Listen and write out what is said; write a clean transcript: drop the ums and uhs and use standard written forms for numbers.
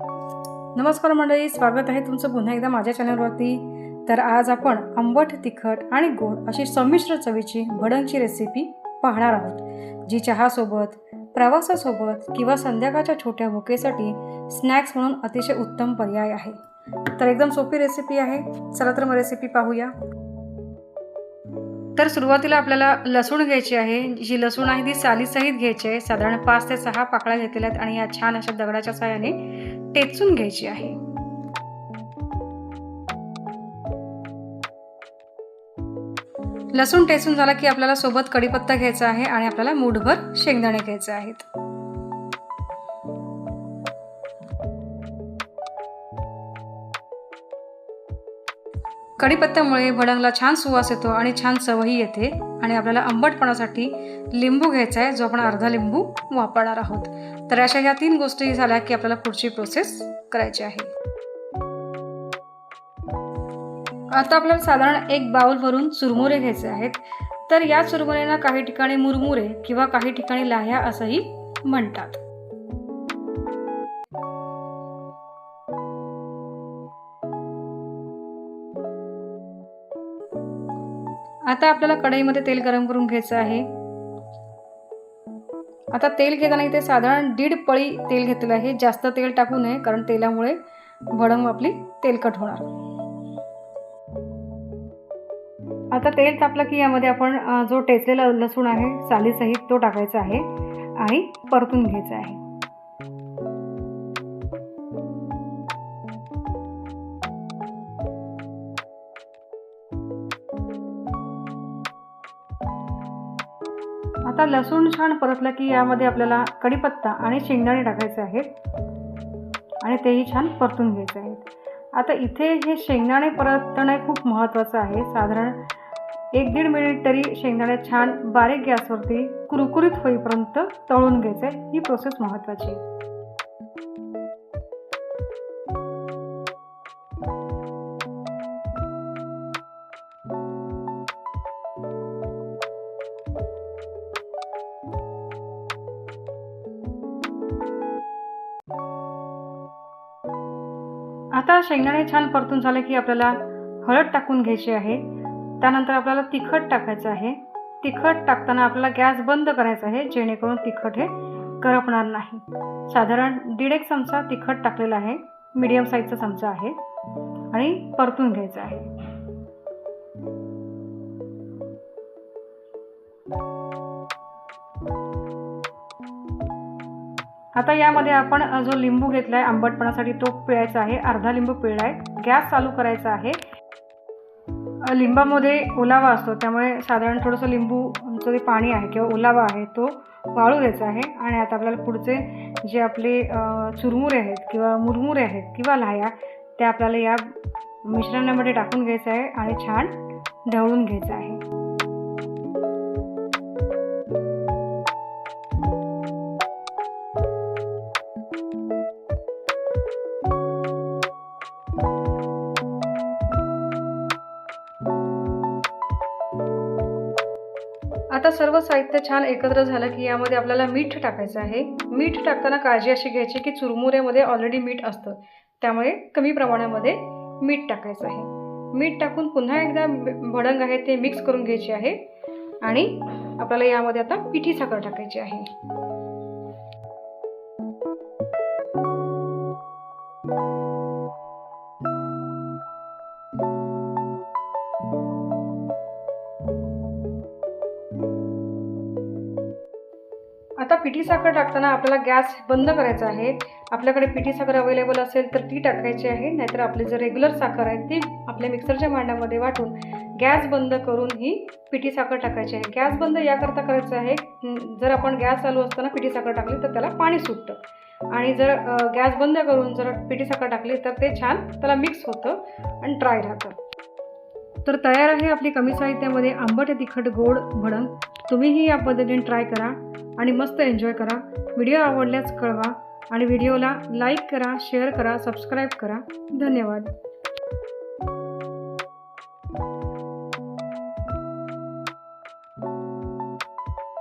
नमस्कार मंडळी, स्वागत आहे तुमचं पुन्हा एकदा माझ्या चॅनलवरती। तर आज आपण आंबट, तिखट आणि गोड अशी संमिश्र चवीची भडंगची रेसिपी पाहणार आहोत, जी चहासोबत, प्रवासासोबत किंवा संध्याकाळच्या छोट्या भुकेसाठी स्नॅक्स म्हणून अतिशय उत्तम पर्याय आहे। तर एकदम सोपी रेसिपी आहे। चला तर मग रेसिपी पाहूया। तर सुरुवातीला आपल्याला लसूण घ्यायची आहे। जी लसूण आहे ती सालीसहित घ्यायची आहे। साधारण 5 ते 6 पाकळ्या घेतलेल्या आहेत आणि या छान अशा दगडाच्या साहाय्याने टेचून घ्यायची आहे। लसूण टेचून झाला की आपल्याला सोबत कढीपत्ता घ्यायचा आहे आणि आपल्याला मूठभर शेंगदाणे घ्यायचे आहेत। कढीपत्त्यामुळे भडंगला छान सुवास येतो आणि छान चवही येते। आणि आपल्याला आंबटपणासाठी लिंबू घ्यायचा आहे, जो आपण अर्धा लिंबू वापरणार आहोत। तर अशा ह्या 3 गोष्टी झाल्या की आपल्याला पुढची प्रोसेस करायची आहे। आता आपल्याला साधारण 1 बाउल भरून चुरमुरे घ्यायचे आहेत। तर या चुरमुऱ्यांना काही ठिकाणी मुरमुरे किंवा काही ठिकाणी लाह्या असंही म्हणतात। आता आपल्याला कढईमध्ये तेल गरम करून घ्यायचं आहे। आता तेल घेताना इथे साधारण 1.5 पळी तेल घेतलेलं आहे। जास्त तेल टाकू नये, कारण तेलामुळे भडंग आपली तेलकट होणार। आता तेल तापलं की यामध्ये आपण जो टेचलेला लसूण आहे सालीसहित तो टाकायचा आहे आणि परतून घ्यायचा आहे। आता लसूण छान परतला की यामध्ये आपल्याला कढीपत्ता आणि शेंगदाणे टाकायचे आहेत आणि तेही छान परतून घ्यायचे आहेत। आता इथे हे शेंगदाणे परतणे खूप महत्त्वाचं आहे। साधारण 1-1.5 मिनिट तरी शेंगदाणे छान बारीक गॅसवरती कुरकुरीत होईपर्यंत तळून घ्यायचे। ही प्रोसेस महत्त्वाची आहे। आता शेंगदाणे छान परतून झाले की आपल्याला हळद टाकून घ्यायची आहे। त्यानंतर आपल्याला तिखट टाकायचं आहे। तिखट टाकताना आपल्याला गॅस बंद करायचा आहे, जेणेकरून तिखट हे करपणार नाही। साधारण 1.5 चमचा तिखट टाकलेला आहे, मीडियम साईजचा चमचा आहे आणि परतून घ्यायचं आहे। आता यामध्ये आपण जो लिंबू घेतलाय आंबटपणासाठी तो पिळायचा आहे। अर्धा लिंबू पिळलाय। गॅस चालू करायचा आहे। लिंबामध्ये ओलावा असतो, त्यामुळे साधारण थोडंसं लिंबूचं जे पाणी आहे किंवा ओलावा आहे तो वाळू द्यायचा आहे। आणि आता आपल्याला पुढचे जे आपले चुरमुरे आहेत किंवा मुरमुरे आहेत किंवा लाह्या, त्या आपल्याला या मिश्रणामध्ये टाकून घ्यायचं आहे आणि छान ढवळून घ्यायचं आहे। आता सर्व साहित्य छान एकत्र झालं की यामध्ये आपल्याला मीठ टाकायचं आहे। मीठ टाकताना काळजी अशी घ्यायची की चुरमुऱ्यामध्ये ऑलरेडी मीठ असतं, त्यामुळे कमी प्रमाणामध्ये मीठ टाकायचं आहे। मीठ टाकून पुन्हा एकदा भडंग आहे ते मिक्स करून घ्यायचे आहे आणि आपल्याला यामध्ये आता पिठी साखर टाकायची आहे। आता पिठी साखर टाकताना आपल्याला गॅस बंद करायचा आहे। आपल्याकडे पिठी साखर अवेलेबल असेल तर ती टाकायची आहे, नाहीतर आपली जर रेग्युलर साखर आहे ती आपल्या मिक्सरच्या भांड्यामध्ये वाटून गॅस बंद करून ही पिठी साखर टाकायची आहे। गॅस बंद याकरता करायचं आहे, जर आपण गॅस चालू असताना पिठी साखर टाकली तर त्याला पाणी सुटतं आणि जर गॅस बंद करून जर पिठी साखर टाकली तर ते छान त्याला मिक्स होतं आणि ड्राय राहतं। तर तयार आहे आपली कमी साहित्यामध्ये आंबट, तिखट, गोड भडंग। तुम्हीही या पद्धतीने ट्राय करा आणि मस्त एन्जॉय करा। व्हिडिओ आवडल्यास कळवा आणि व्हिडिओला लाईक करा, शेअर करा, सबस्क्राईब करा। धन्यवाद।